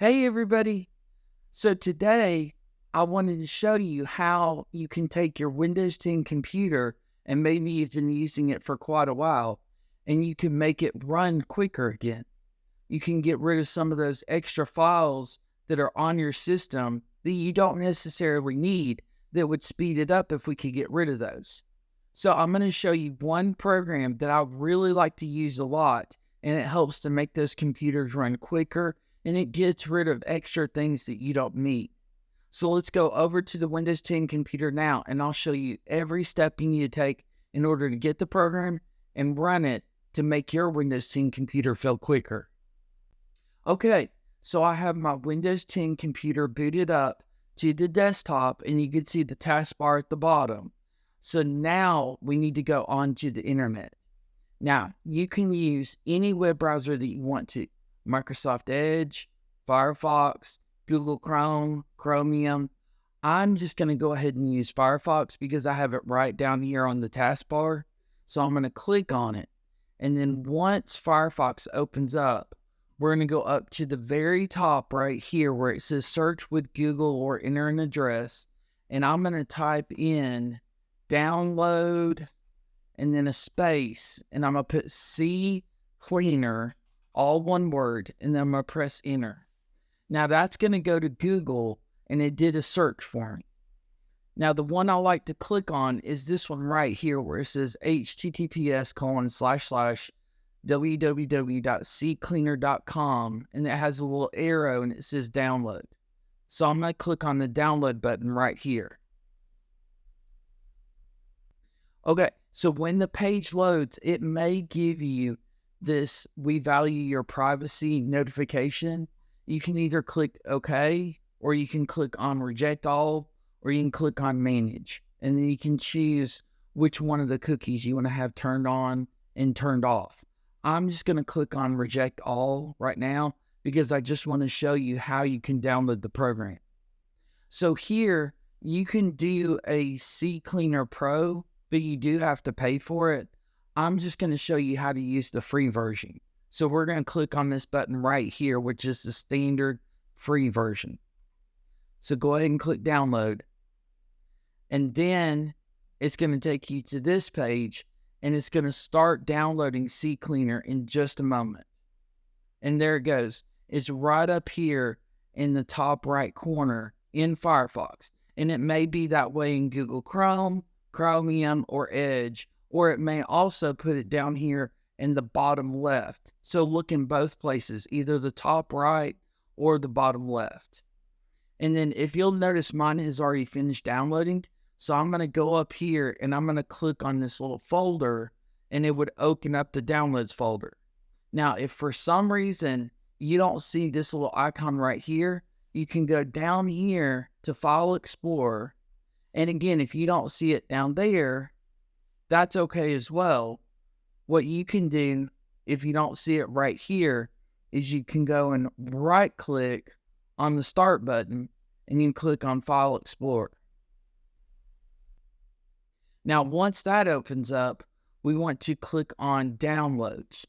Hey everybody! So today I wanted to show you how you can take your Windows 10 computer and maybe you've been using it for quite a while and you can make it run quicker again. You can get rid of some of those extra files that are on your system that you don't necessarily need that would speed it up if we could get rid of those. So I'm going to show you one program that I really like to use a lot, and it helps to make those computers run quicker and it gets rid of extra things that you don't need. So let's go over to the Windows 10 computer now, and I'll show you every step you need to take in order to get the program and run it to make your Windows 10 computer feel quicker. Okay, so I have my Windows 10 computer booted up to the desktop, and you can see the taskbar at the bottom. So now we need to go onto the internet. Now, you can use any web browser that you want to. Microsoft Edge, Firefox, Google Chrome, Chromium. I'm just going to go ahead and use Firefox because I have it right down here on the taskbar. So I'm going to click on it. And then once Firefox opens up, we're going to go up to the very top right here where it says search with Google or enter an address. And I'm going to type in download and then a space. And I'm going to put CCleaner, all one word, and then I'm going to press enter. Now that's going to go to Google, and it did a search for me. Now the one I like to click on is this one right here where it says https://www.ccleaner.com, and it has a little arrow and it says download. So I'm going to click on the download button right here. Okay, so when the page loads, it may give you this "we value your privacy" notification. You can either click OK, or you can click on reject all, or you can click on manage. And then you can choose which one of the cookies you want to have turned on and turned off. I'm just going to click on reject all right now because I just want to show you how you can download the program. So here you can do a CCleaner Pro, but you do have to pay for it. I'm just going to show you how to use the free version. So we're going to click on this button right here, which is the standard free version. So go ahead and click download. And then it's going to take you to this page, and it's going to start downloading CCleaner in just a moment. And there it goes. It's right up here in the top right corner in Firefox. And it may be that way in Google Chrome, Chromium, or Edge, or it may also put it down here in the bottom left. So look in both places, either the top right or the bottom left. And then if you'll notice, mine has already finished downloading. So I'm going to go up here and I'm going to click on this little folder, and it would open up the downloads folder. Now, if for some reason you don't see this little icon right here, you can go down here to File Explorer. And again, if you don't see it down there, that's okay as well. What you can do, if you don't see it right here, is you can go and right click on the start button and you can click on File Explorer. Now, once that opens up, we want to click on Downloads.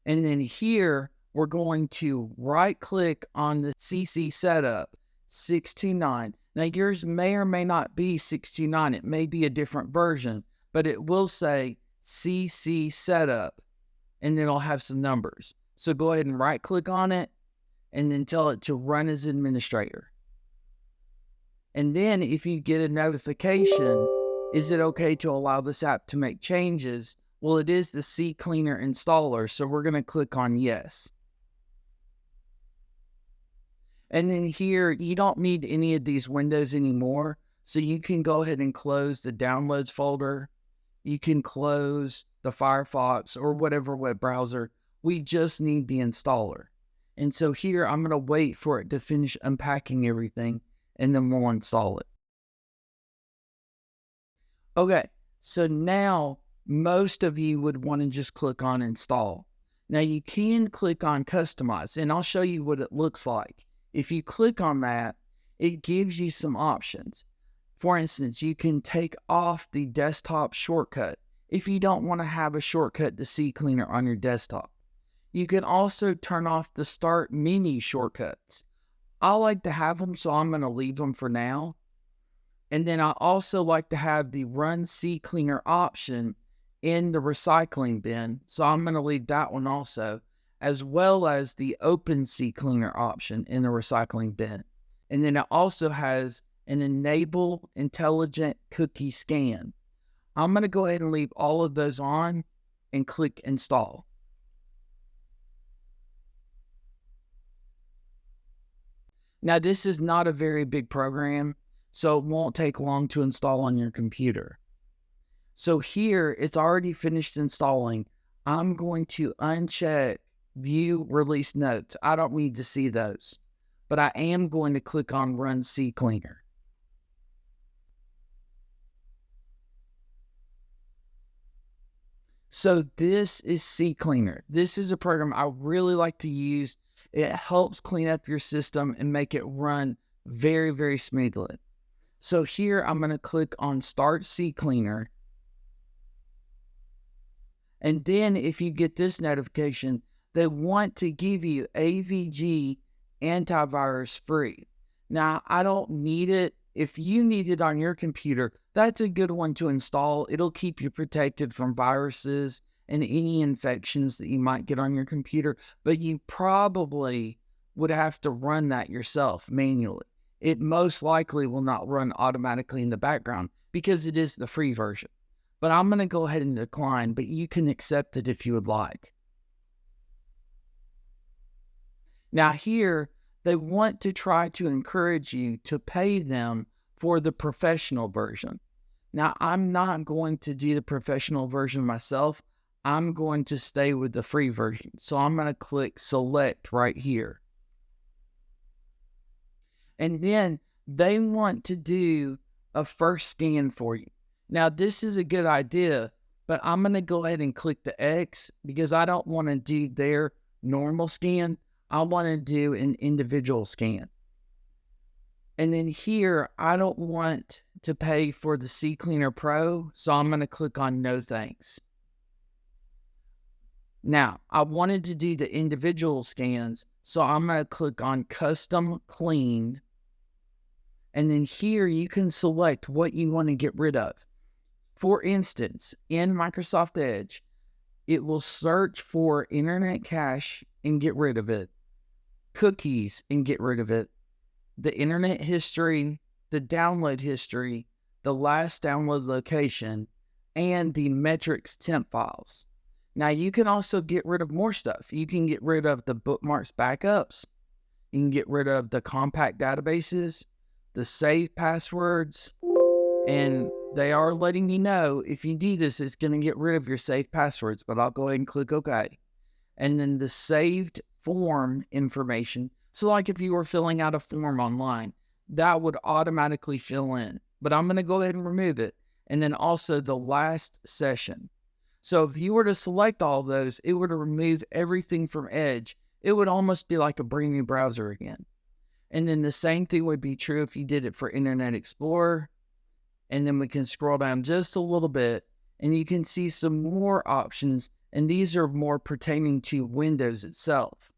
And then here, we're going to right click on the CC Setup 629. Now, yours may or may not be 629. It may be a different version, but it will say CC Setup, and then it'll have some numbers. So go ahead and right click on it, and then tell it to run as administrator. And then if you get a notification, is it okay to allow this app to make changes? Well, it is the CCleaner installer, so we're going to click on yes. And then here, you don't need any of these windows anymore, so you can go ahead and close the downloads folder. You can close the Firefox or whatever web browser. We just need the installer. And so here, I'm going to wait for it to finish unpacking everything, and then we'll install it. Okay, so now most of you would want to just click on install. Now you can click on customize, and I'll show you what it looks like. If you click on that, it gives you some options. For instance, you can take off the desktop shortcut if you don't want to have a shortcut to CCleaner on your desktop. You can also turn off the start menu shortcuts. I like to have them, so I'm going to leave them for now. And then I also like to have the run CCleaner option in the recycling bin. So I'm going to leave that one also, as well as the open CCleaner option in the recycling bin. And then it also has an enable intelligent cookie scan. I'm going to go ahead and leave all of those on and click install. Now, this is not a very big program, so it won't take long to install on your computer. So here, it's already finished installing. I'm going to uncheck View Release Notes. I don't need to see those, but I am going to click on Run CCleaner. So this is CCleaner. This is a program I really like to use. It helps clean up your system and make it run very, very smoothly. So here I'm going to click on Start CCleaner. And then if you get this notification, they want to give you AVG antivirus free. Now, I don't need it. If you need it on your computer, that's a good one to install. It'll keep you protected from viruses and any infections that you might get on your computer, but you probably would have to run that yourself manually. It most likely will not run automatically in the background because it is the free version. But I'm going to go ahead and decline, but you can accept it if you would like. Now here, they want to try to encourage you to pay them for the professional version. Now, I'm not going to do the professional version myself. I'm going to stay with the free version. So I'm going to click select right here. And then they want to do a first scan for you. Now, this is a good idea, but I'm going to go ahead and click the X because I don't want to do their normal scan. I want to do an individual scan. And then here, I don't want to pay for the CCleaner Pro, so I'm going to click on no thanks. Now, I wanted to do the individual scans, so I'm going to click on custom clean. And then here you can select what you want to get rid of. For instance, in Microsoft Edge, it will search for internet cache and get rid of it, cookies and get rid of it, the internet history, the download history, the last download location, and the metrics temp files. Now, you can also get rid of more stuff. You can get rid of the bookmarks backups. You can get rid of the compact databases, the save passwords, and they are letting you know if you do this, it's going to get rid of your saved passwords, but I'll go ahead and click OK. And then the saved form information. So like if you were filling out a form online, that would automatically fill in. But I'm going to go ahead and remove it. And then also the last session. So if you were to select all those, it would remove everything from Edge. It would almost be like a brand new browser again. And then the same thing would be true if you did it for Internet Explorer. And then we can scroll down just a little bit and you can see some more options. And these are more pertaining to Windows itself.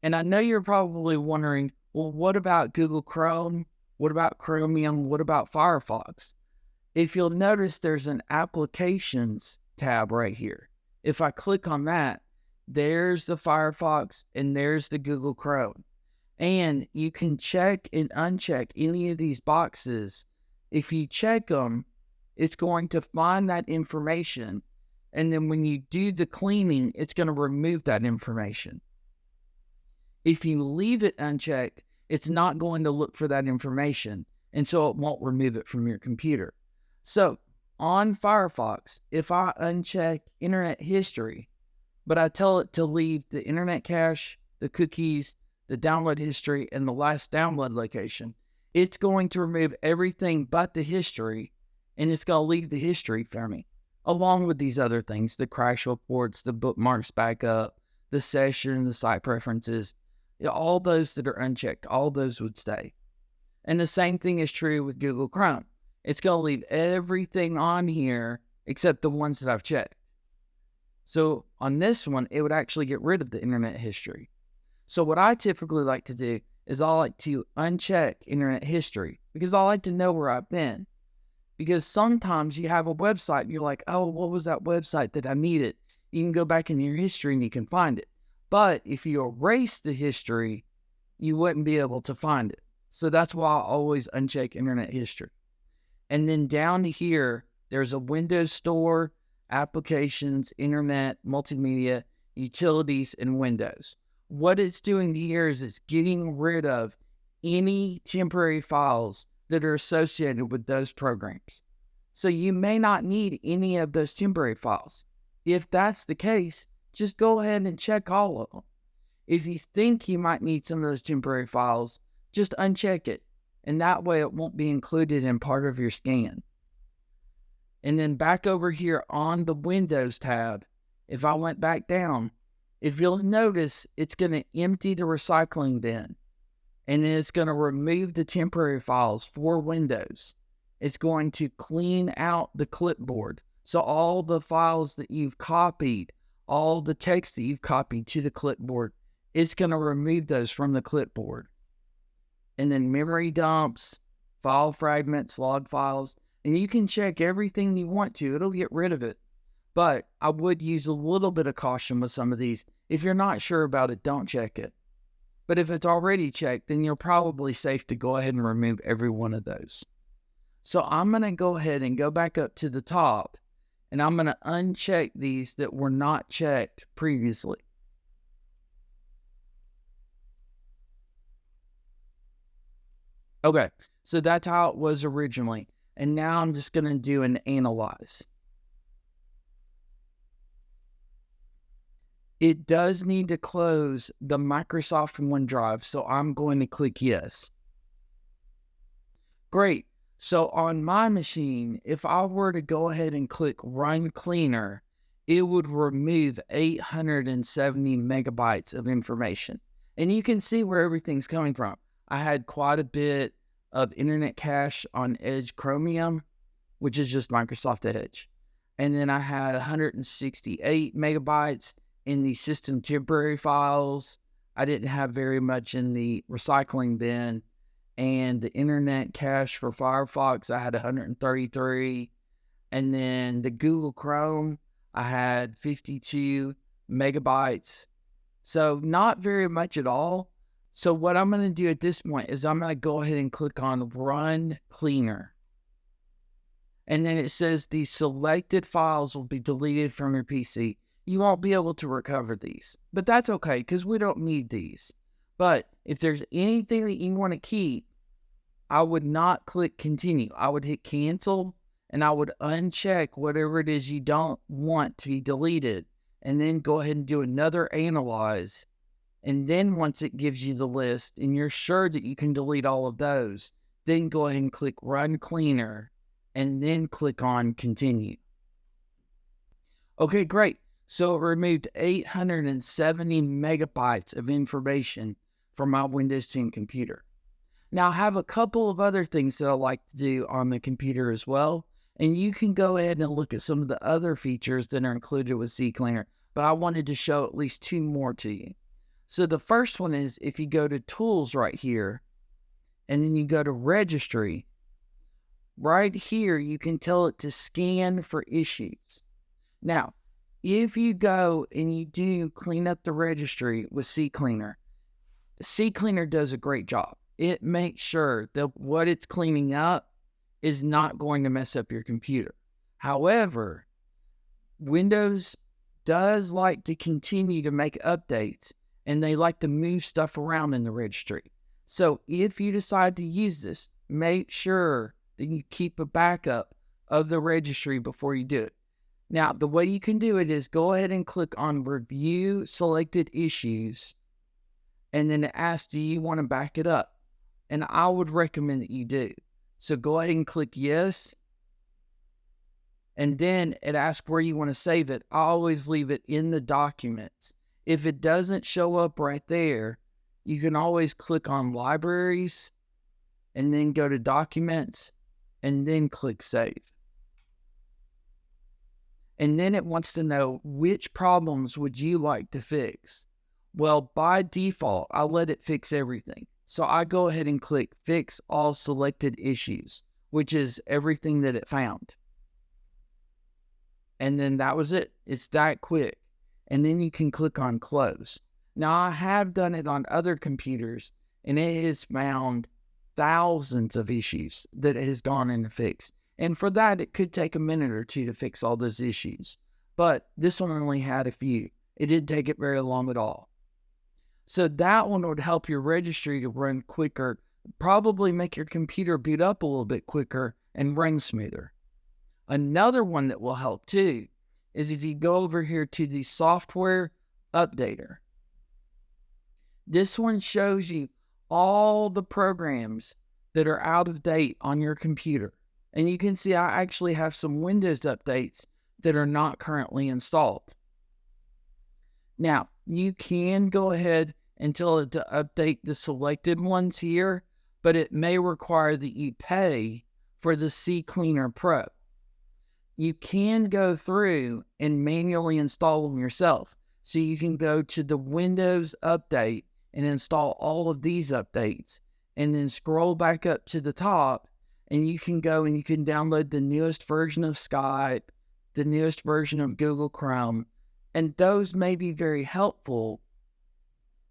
And I know you're probably wondering, well, what about Google Chrome? What about Chromium? What about Firefox? If you'll notice, there's an Applications tab right here. If I click on that, there's the Firefox and there's the Google Chrome. And you can check and uncheck any of these boxes. If you check them, it's going to find that information. And then when you do the cleaning, it's going to remove that information. If you leave it unchecked, it's not going to look for that information. And so it won't remove it from your computer. So on Firefox, if I uncheck Internet History, but I tell it to leave the Internet Cache, the cookies, the download history, and the last download location, it's going to remove everything but the history, and it's going to leave the history for me, along with these other things, the crash reports, the bookmarks backup, the session, the site preferences, all those that are unchecked, all those would stay. And the same thing is true with Google Chrome. It's going to leave everything on here except the ones that I've checked. So on this one, it would actually get rid of the internet history. So what I typically like to do is I like to uncheck internet history because I like to know where I've been. Because sometimes you have a website and you're like, oh, what was that website that I needed? You can go back in your history and you can find it. But if you erase the history, you wouldn't be able to find it. So that's why I always uncheck internet history. And then down here, there's a Windows Store, applications, internet, multimedia, utilities, and Windows. What it's doing here is it's getting rid of any temporary files that are associated with those programs. So you may not need any of those temporary files. If that's the case, just go ahead and check all of them. If you think you might need some of those temporary files, just uncheck it. And that way it won't be included in part of your scan. And then back over here on the Windows tab, if I went back down, if you'll notice, it's going to empty the recycling bin. And then it's going to remove the temporary files for Windows. It's going to clean out the clipboard. So all the files that you've copied, all the text that you've copied to the clipboard, it's going to remove those from the clipboard. And then memory dumps, file fragments, log files, and you can check everything you want to. It'll get rid of it. But I would use a little bit of caution with some of these. If you're not sure about it, don't check it. But if it's already checked, then you're probably safe to go ahead and remove every one of those. So I'm going to go ahead and go back up to the top, and I'm going to uncheck these that were not checked previously. Okay, so that's how it was originally. And now I'm just going to do an analyze. It does need to close the Microsoft OneDrive, so I'm going to click yes. Great. So on my machine, if I were to go ahead and click Run Cleaner, it would remove 870 megabytes of information. And you can see where everything's coming from. I had quite a bit of internet cache on Edge Chromium, which is just Microsoft Edge. And then I had 168 megabytes in the system temporary files. I didn't have very much in the recycling bin. And the internet cache for Firefox, I had 133. And then the Google Chrome, I had 52 megabytes. So not very much at all. So what I'm going to do at this point is I'm going to go ahead and click on Run Cleaner. And then it says the selected files will be deleted from your PC. You won't be able to recover these. But that's okay because we don't need these. But if there's anything that you want to keep, I would not click continue. I would hit cancel and I would uncheck whatever it is you don't want to be deleted. And then go ahead and do another analyze. And then once it gives you the list and you're sure that you can delete all of those, then go ahead and click Run Cleaner and then click on Continue. Okay, great. So it removed 870 megabytes of information from my Windows 10 computer. Now, I have a couple of other things that I like to do on the computer as well. And you can go ahead and look at some of the other features that are included with CCleaner. But I wanted to show at least two more to you. So the first one is if you go to Tools right here, and then you go to Registry, right here you can tell it to scan for issues. Now, if you go and you do clean up the registry with CCleaner, CCleaner does a great job. It makes sure that what it's cleaning up is not going to mess up your computer. However, Windows does like to continue to make updates, and they like to move stuff around in the registry. So if you decide to use this, make sure that you keep a backup of the registry before you do it. Now, the way you can do it is go ahead and click on Review Selected Issues, and then it asks, do you want to back it up? And I would recommend that you do. So go ahead and click Yes, and then it asks where you want to save it. I always leave it in the documents. If it doesn't show up right there, you can always click on Libraries, and then go to Documents, and then click Save. And then it wants to know which problems would you like to fix. Well, by default, I let it fix everything. So I go ahead and click Fix All Selected Issues, which is everything that it found. And then that was it. It's that quick. And then you can click on Close. Now, I have done it on other computers, and it has found thousands of issues that it has gone in and fixed. And for that, it could take a minute or two to fix all those issues. But this one only had a few. It didn't take it very long at all. So that one would help your registry to run quicker, probably make your computer boot up a little bit quicker and run smoother. Another one that will help too is if you go over here to the software updater. This one shows you all the programs that are out of date on your computer. And you can see I actually have some Windows updates that are not currently installed. Now, you can go ahead and tell it to update the selected ones here, but it may require that you pay for the CCleaner Pro. You can go through and manually install them yourself. So you can go to the Windows update and install all of these updates, and then scroll back up to the top, and you can go and you can download the newest version of Skype, the newest version of Google Chrome, and those may be very helpful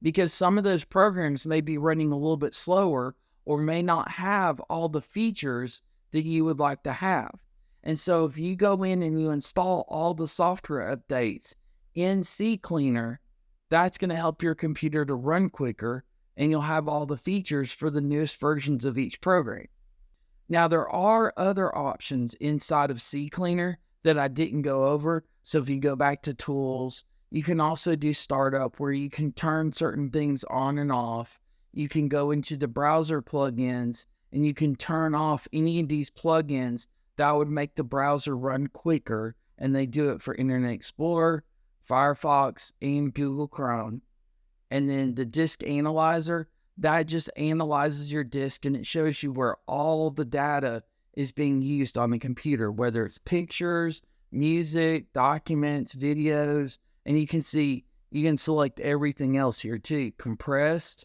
because some of those programs may be running a little bit slower or may not have all the features that you would like to have. And so if you go in and you install all the software updates in CCleaner, that's going to help your computer to run quicker, and you'll have all the features for the newest versions of each program. Now, there are other options inside of CCleaner that I didn't go over. So if you go back to Tools, you can also do Startup, where you can turn certain things on and off. You can go into the browser plugins, and you can turn off any of these plugins that would make the browser run quicker, and they do it for Internet Explorer, Firefox, and Google Chrome. And then the disk analyzer, that just analyzes your disk, and it shows you where all the data is being used on the computer, whether it's pictures, music, documents, videos, and you can see, you can select everything else here too, compressed,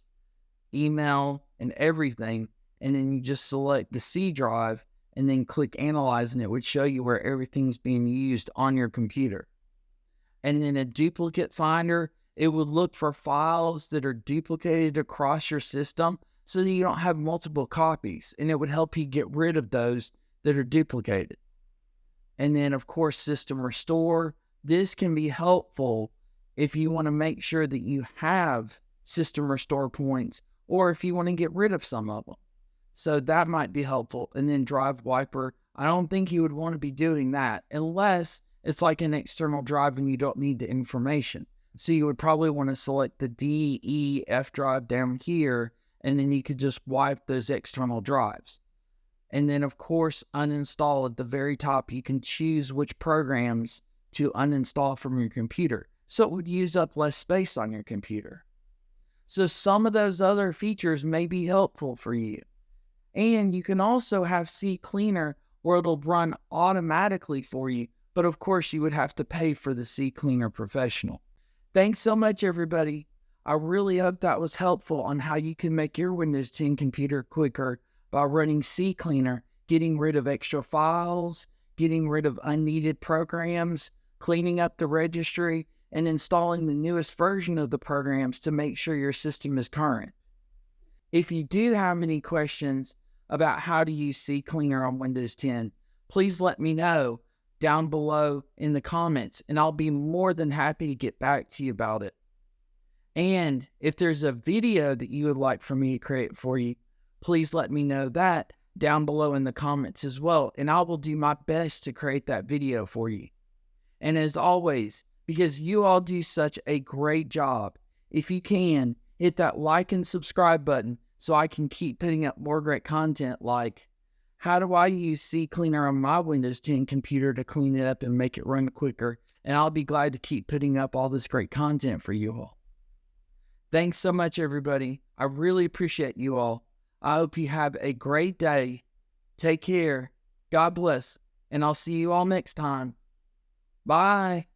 email, and everything. And then you just select the C drive and then click Analyze, and it would show you where everything's being used on your computer. And then a duplicate finder, it would look for files that are duplicated across your system so that you don't have multiple copies, and it would help you get rid of those that are duplicated. And then, of course, System Restore. This can be helpful if you want to make sure that you have System Restore points, or if you want to get rid of some of them. So that might be helpful. And then Drive Wiper, I don't think you would want to be doing that unless it's like an external drive and you don't need the information. So you would probably want to select the D, E, F drive down here, and then you could just wipe those external drives. And then, of course, uninstall at the very top. You can choose which programs to uninstall from your computer, so it would use up less space on your computer. So some of those other features may be helpful for you. And you can also have CCleaner where it'll run automatically for you, but of course you would have to pay for the CCleaner Professional. Thanks so much, everybody. I really hope that was helpful on how you can make your Windows 10 computer quicker by running CCleaner, getting rid of extra files, getting rid of unneeded programs, cleaning up the registry, and installing the newest version of the programs to make sure your system is current. If you do have any questions about how to use CCleaner on Windows 10, please let me know down below in the comments, and I'll be more than happy to get back to you about it. And if there's a video that you would like for me to create for you, please let me know that down below in the comments as well, and I will do my best to create that video for you. And as always, because you all do such a great job, if you can, hit that like and subscribe button so I can keep putting up more great content like, how do I use CCleaner on my Windows 10 computer to clean it up and make it run quicker? And I'll be glad to keep putting up all this great content for you all. Thanks so much, everybody. I really appreciate you all. I hope you have a great day. Take care. God bless. And I'll see you all next time. Bye.